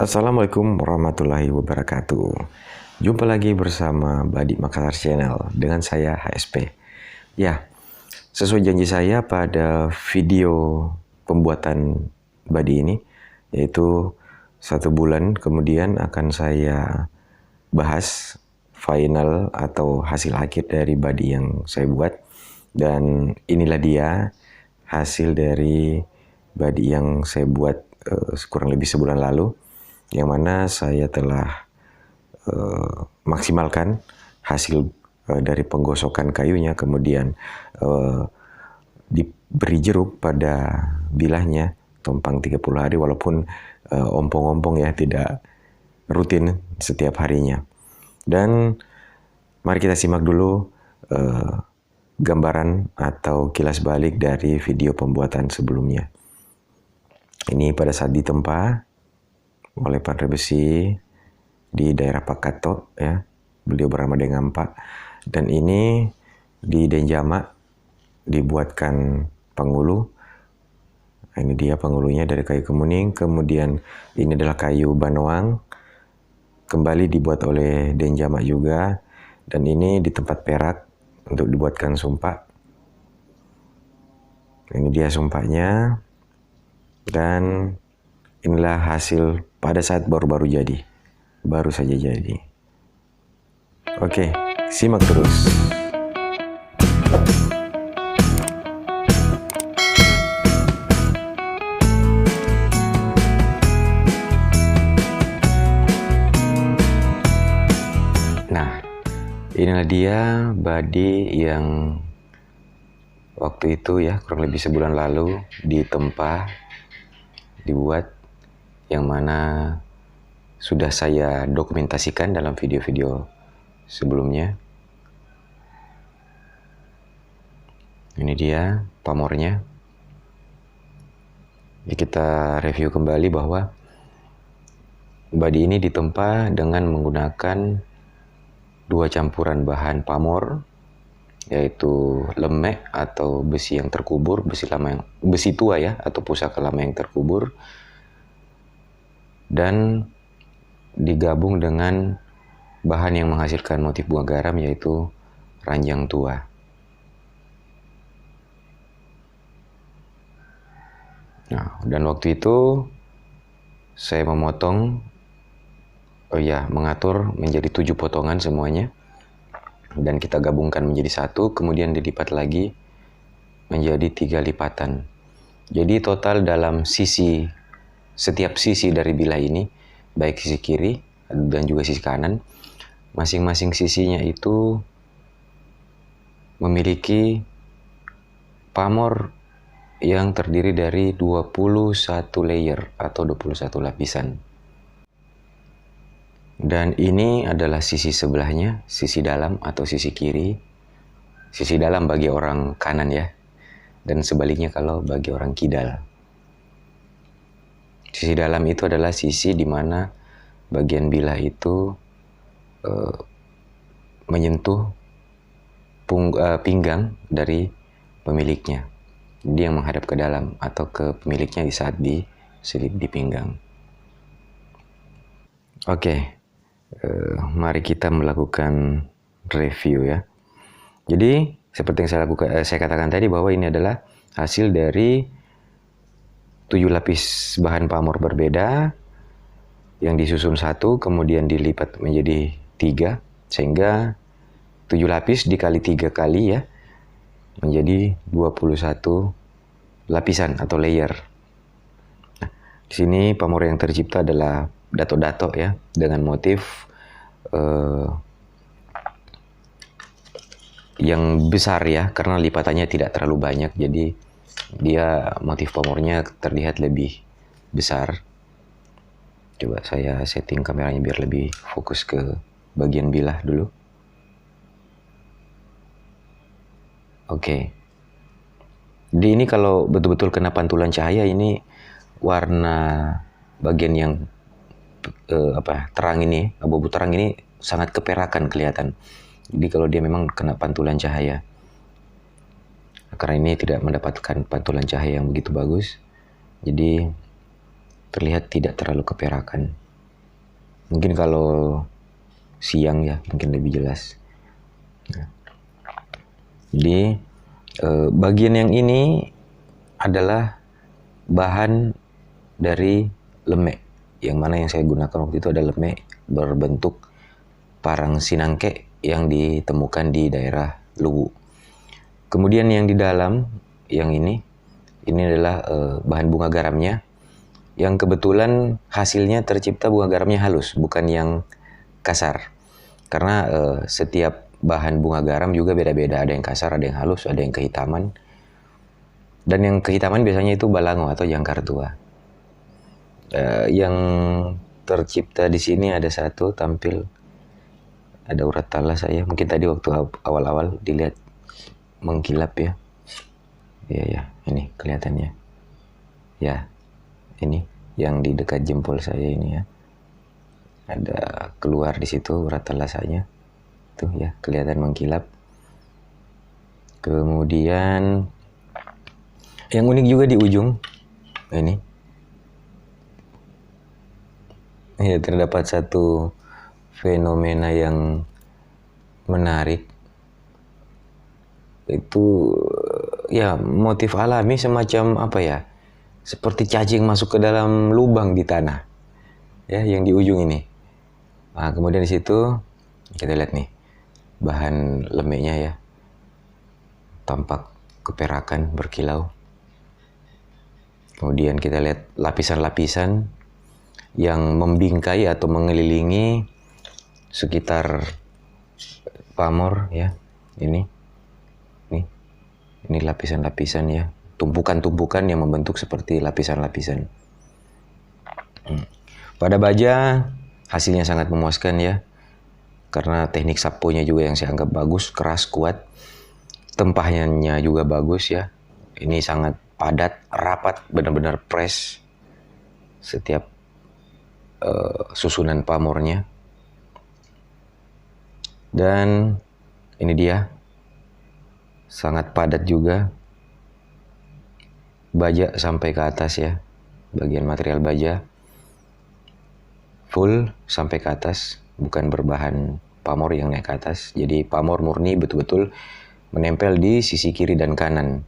Assalamualaikum warahmatullahi wabarakatuh. Jumpa lagi bersama Badik Makassar Channel dengan saya HSP. Ya, sesuai janji saya pada video pembuatan Badi ini, yaitu 1 bulan kemudian akan saya bahas final atau hasil akhir dari Badi yang saya buat. Dan inilah dia hasil dari Badi yang saya buat kurang lebih sebulan lalu, yang mana saya telah maksimalkan hasil dari penggosokan kayunya, kemudian diberi jeruk pada bilahnya, tompang 30 hari, walaupun ompong-ompong ya, tidak rutin setiap harinya. Dan mari kita simak dulu gambaran atau kilas balik dari video pembuatan sebelumnya. Ini pada saat ditempa oleh Pandai Besi di daerah Pakato ya, beliau bernama Dengampa. Dan ini di Denjama dibuatkan pangulu. Ini dia pangulunya dari kayu kemuning. Kemudian ini adalah kayu banoang, kembali dibuat oleh Denjama juga. Dan ini di tempat Perak untuk dibuatkan sumpak. Ini dia sumpaknya. Dan inilah hasil pada saat baru saja jadi. Oke, simak terus. Nah, inilah dia Badi yang waktu itu ya, kurang lebih sebulan lalu ditempa, dibuat, yang mana sudah saya dokumentasikan dalam video-video sebelumnya. Ini dia pamornya. Jadi kita review kembali bahwa Badi ini ditempa dengan menggunakan 2 campuran bahan pamor, yaitu lemek atau besi yang terkubur, besi tua ya, atau pusaka lama yang terkubur, dan digabung dengan bahan yang menghasilkan motif bunga garam, yaitu ranjang tua. Nah, dan waktu itu saya mengatur menjadi 7 potongan semuanya, dan kita gabungkan menjadi 1, kemudian dilipat lagi menjadi 3 lipatan. Jadi total dalam setiap sisi dari bilah ini, baik sisi kiri dan juga sisi kanan, masing-masing sisinya itu memiliki pamor yang terdiri dari 21 layer atau 21 lapisan. Dan ini adalah sisi sebelahnya, sisi dalam atau sisi kiri. Sisi dalam bagi orang kanan ya, dan sebaliknya kalau bagi orang kidal. Sisi dalam itu adalah sisi di mana bagian bilah itu menyentuh pinggang dari pemiliknya. Dia yang menghadap ke dalam atau ke pemiliknya di saat diselip di pinggang. Oke, mari kita melakukan review ya. Jadi seperti yang saya katakan tadi, bahwa ini adalah hasil dari 7 lapis bahan pamor berbeda yang disusun 1, kemudian dilipat menjadi 3, sehingga 7 lapis dikali 3 kali ya, menjadi 21 lapisan atau layer. Nah, di sini pamor yang tercipta adalah dato-dato ya, dengan motif yang besar ya, karena lipatannya tidak terlalu banyak, jadi dia motif pamornya terlihat lebih besar. Coba saya setting kameranya biar lebih fokus ke bagian bilah dulu. Oke. Jadi ini kalau betul-betul kena pantulan cahaya, ini warna bagian yang terang ini, abu-abu terang ini sangat keperakan kelihatan. Jadi kalau dia memang kena pantulan cahaya. Karena ini tidak mendapatkan pantulan cahaya yang begitu bagus, jadi terlihat tidak terlalu keperakan. Mungkin kalau siang ya mungkin lebih jelas. Nah, jadi bagian yang ini adalah bahan dari lemek, yang mana yang saya gunakan waktu itu ada lemek berbentuk parang sinangke yang ditemukan di daerah Luwu. Kemudian yang di dalam yang ini adalah bahan bunga garamnya, yang kebetulan hasilnya tercipta bunga garamnya halus, bukan yang kasar. Karena setiap bahan bunga garam juga beda-beda, ada yang kasar, ada yang halus, ada yang kehitaman. Dan yang kehitaman biasanya itu balango atau jangkar tua. Yang tercipta di sini ada satu tampil, ada urat talas saya. Mungkin tadi waktu awal-awal dilihat mengkilap ya. Ya, ini kelihatannya. Ya, ini yang di dekat jempol saya ini ya. Ada keluar di situ urat talasanya. Tuh ya, kelihatan mengkilap. Kemudian yang unik juga di ujung ini. Ya, terdapat satu fenomena yang menarik. Itu ya motif alami, semacam apa ya, seperti cacing masuk ke dalam lubang di tanah ya, yang di ujung ini. Nah, kemudian di situ kita lihat nih bahan lemeknya ya, tampak keperakan berkilau. Kemudian kita lihat lapisan-lapisan yang membingkai atau mengelilingi sekitar pamor ya. Ini lapisan-lapisan ya, tumpukan-tumpukan yang membentuk seperti lapisan-lapisan. Pada baja hasilnya sangat memuaskan ya, karena teknik sapunya juga yang saya anggap bagus, keras, kuat. Tempahnya juga bagus ya. Ini sangat padat, rapat, benar-benar press setiap susunan pamornya. Dan ini dia, sangat padat juga baja sampai ke atas ya. Bagian material baja full sampai ke atas, bukan berbahan pamor yang naik ke atas. Jadi pamor murni betul-betul menempel di sisi kiri dan kanan,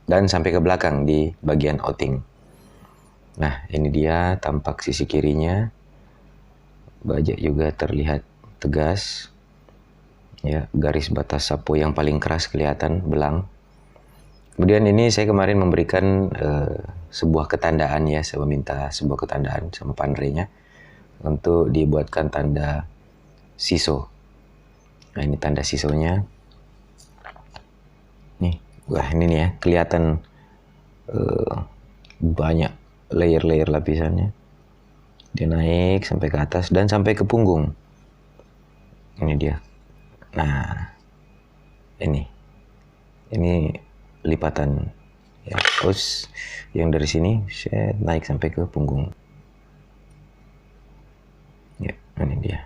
dan sampai ke belakang di bagian outing. Nah, ini dia tampak sisi kirinya. Baja juga terlihat tegas ya, garis batas sapu yang paling keras kelihatan, belang. Kemudian ini saya kemarin memberikan sebuah ketandaan ya, saya meminta sebuah ketandaan sama pandrenya untuk dibuatkan tanda siso. Nah, ini tanda sisonya. Nih, wah ini nih ya, kelihatan banyak layer-layer lapisannya. Dia naik sampai ke atas dan sampai ke punggung. Ini dia. Nah, ini lipatan ya. Terus yang dari sini saya naik sampai ke punggung. Ya, ini dia.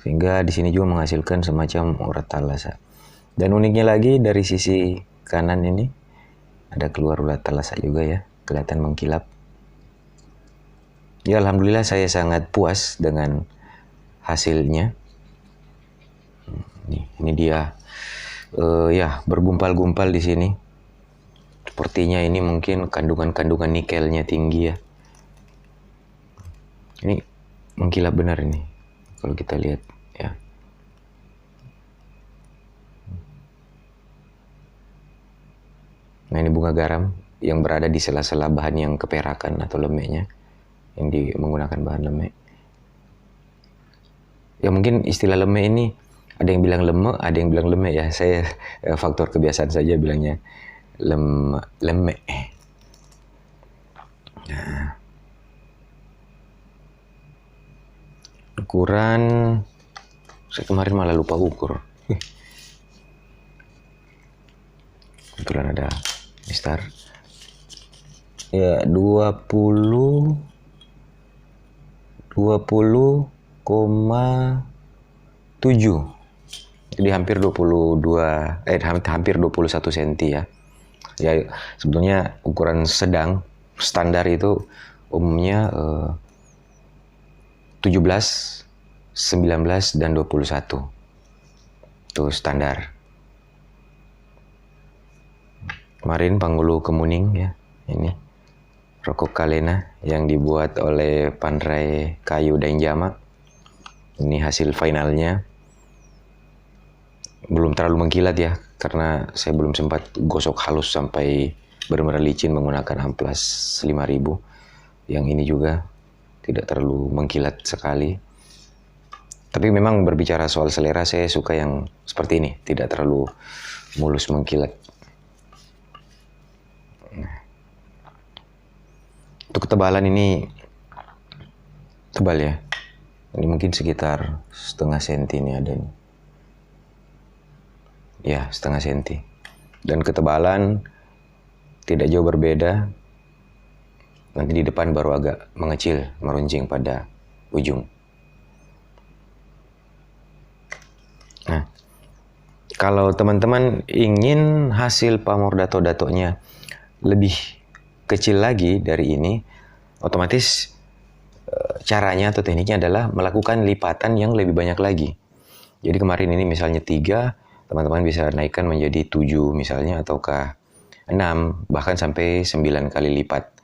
Sehingga di sini juga menghasilkan semacam urat talasa. Dan uniknya lagi dari sisi kanan ini ada keluar urat talasa juga ya, kelihatan mengkilap. Ya, alhamdulillah saya sangat puas dengan hasilnya. Ini dia ya, bergumpal-gumpal di sini. Sepertinya ini mungkin kandungan nikelnya tinggi ya. Ini mengkilap benar ini kalau kita lihat ya. Nah, ini bunga garam yang berada di sela-sela bahan yang keperakan atau lemeknya, yang menggunakan bahan lemek. Ya, mungkin istilah lemek ini ada yang bilang lemek, ada yang bilang lemek ya. Saya faktor kebiasaan saja bilangnya lemek. Nah, ukuran saya kemarin malah lupa ukur. Kebetulan ada Mister. Ya, 20,7. Jadi hampir 21 cm ya. Ya, sebetulnya ukuran sedang standar itu umumnya 17, 19, dan 21. Itu standar. Kemarin Panggulu Kemuning ya, ini rokok Kalena yang dibuat oleh Panerai Kayu dan Jama. Ini hasil finalnya. Belum terlalu mengkilat ya, karena saya belum sempat gosok halus sampai benar-benar licin menggunakan amplas 5000. Yang ini juga tidak terlalu mengkilat sekali. Tapi memang berbicara soal selera, saya suka yang seperti ini, tidak terlalu mulus mengkilat. Untuk ketebalan ini tebal ya. Ini mungkin sekitar setengah senti ini ada nih. Ya, setengah senti. Dan ketebalan tidak jauh berbeda. Nanti di depan baru agak mengecil, meruncing pada ujung. Nah, kalau teman-teman ingin hasil pamor dato-datonya lebih kecil lagi dari ini, otomatis caranya atau tekniknya adalah melakukan lipatan yang lebih banyak lagi. Jadi kemarin ini misalnya 3, teman-teman bisa naikkan menjadi 7 misalnya, ataukah 6, bahkan sampai 9 kali lipat.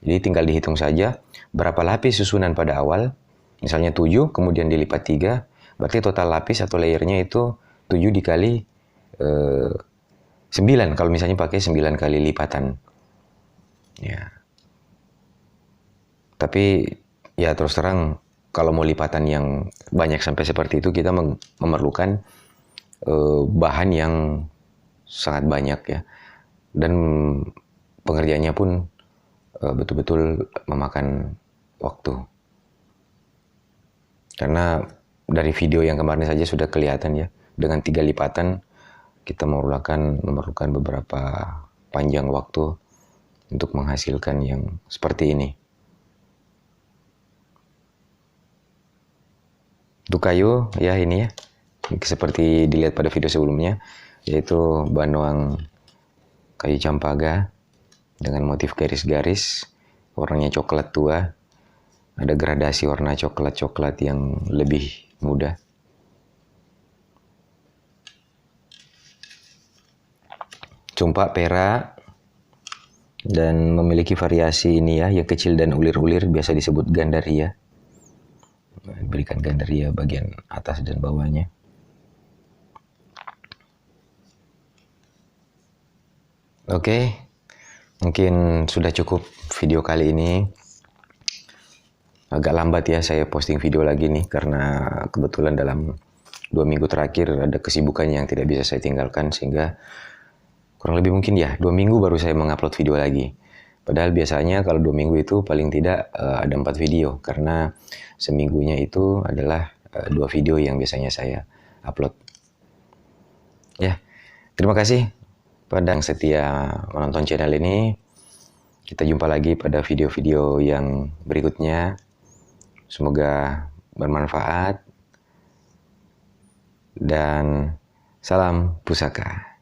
Jadi tinggal dihitung saja berapa lapis susunan pada awal. Misalnya 7, kemudian dilipat 3, berarti total lapis atau layernya itu 7 dikali 9, kalau misalnya pakai 9 kali lipatan. Ya. Tapi ya terus terang, kalau mau lipatan yang banyak sampai seperti itu, kita memerlukan bahan yang sangat banyak ya. Dan pengerjaannya pun betul-betul memakan waktu. Karena dari video yang kemarin saja sudah kelihatan ya, dengan 3 lipatan kita memerlukan beberapa panjang waktu untuk menghasilkan yang seperti ini. Untuk kayu ya ini ya, seperti dilihat pada video sebelumnya, yaitu banoang kayu campaga dengan motif garis-garis, warnanya coklat tua. Ada gradasi warna coklat-coklat yang lebih muda. Cumpak perak dan memiliki variasi ini ya, yang kecil dan ulir-ulir, biasa disebut gandaria. Berikan gandaria bagian atas dan bawahnya. Oke, mungkin sudah cukup video kali ini. Agak lambat ya saya posting video lagi nih, karena kebetulan dalam 2 minggu terakhir ada kesibukan yang tidak bisa saya tinggalkan, sehingga kurang lebih mungkin ya 2 minggu baru saya mengupload video lagi. Padahal biasanya kalau 2 minggu itu paling tidak ada 4 video, karena seminggunya itu adalah 2 video yang biasanya saya upload. Ya, terima kasih pada yang setia menonton channel ini. Kita jumpa lagi pada video-video yang berikutnya. Semoga bermanfaat dan salam pusaka.